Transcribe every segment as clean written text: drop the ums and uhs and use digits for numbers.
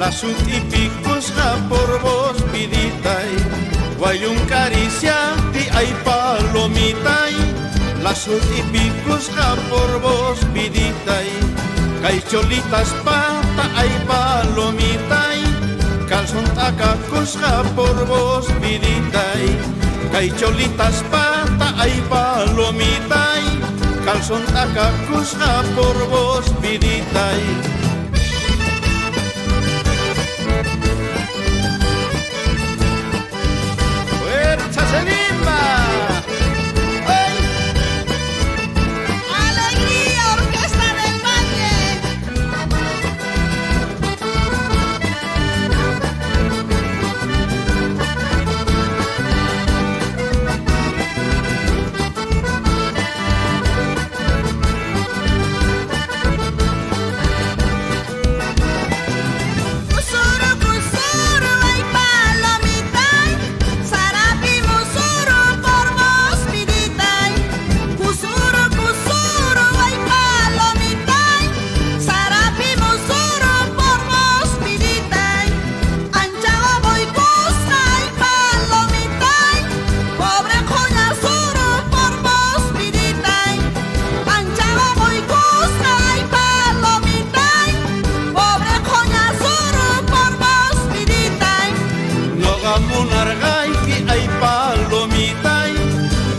Lasut y picusja por vos viditay, guayun caricia ti ay palomitay. Lasut y picusja por vos viditay, kay cholitas pata ay palomitay. Calzón tacacusja por vos viditay, kay cholitas pata ay palomitay. Calzón tacacusja por vos viditay.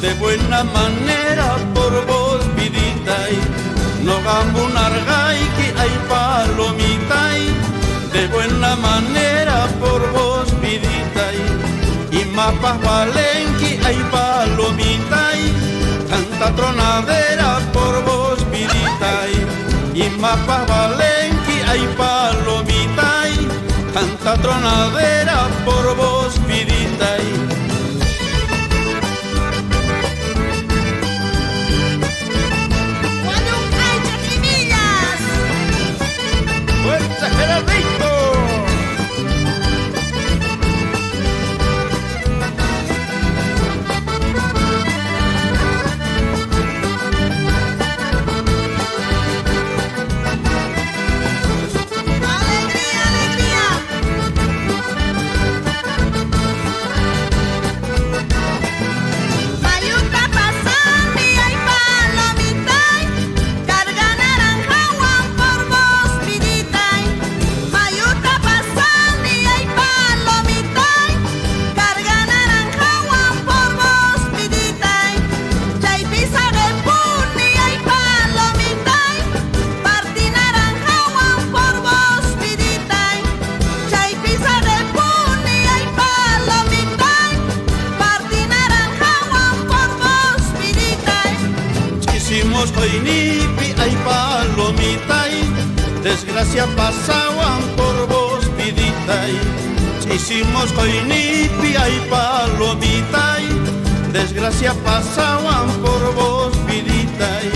De buena manera por vos viditay, no gamunargay que hay palomitay. De buena manera por vos viditay, y mapas valen que hay palomitay. Tanta tronadera por vos viditay, y mapas valen que hay palomitay. Tanta tronadera por vos viditay. Coinipi ay palomitay, desgracia pasaban por vos viditay. Hicimos coinipi ay palomitay, desgracia pasaban por vos viditay.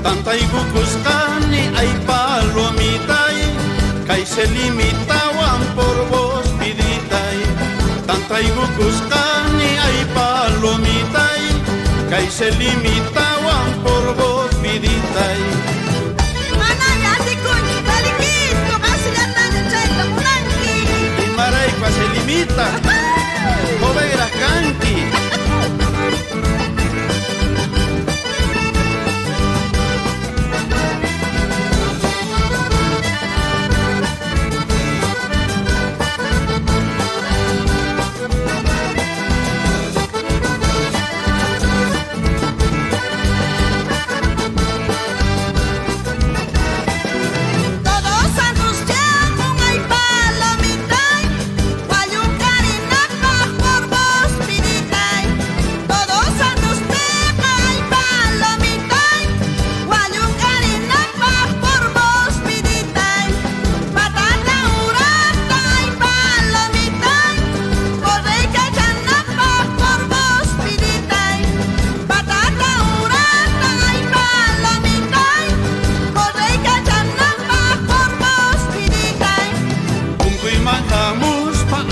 Tanta igucuscani ay palomitay, kay se limitaban por vos viditay. Tanta igucuscani ay palomitay, kay se limitaban por vos viditay. Mananya si kunyi balikito kasi latan cerita mulangki. Y maraipa se limita, joveras canti.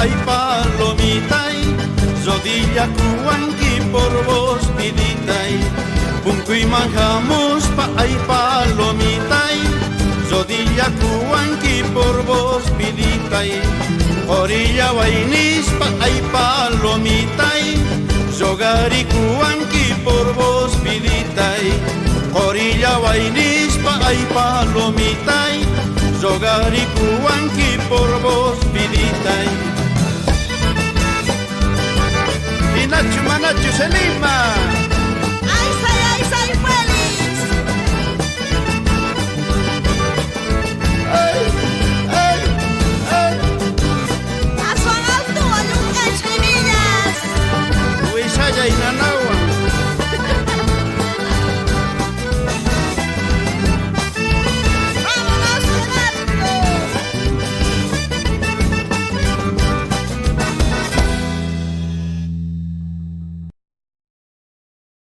Ay palomitay, zodilla kuanki por vos viditay. Punkuy manjamos pa ay palomitay, Rodilla cuanqui por vos vidita y orilla vainispa ay palomita y Yogari cuanqui por vos vidita y orilla vainispa ay palomita y Yogari cuanqui por vos vidita y Nacho Manacho se lima.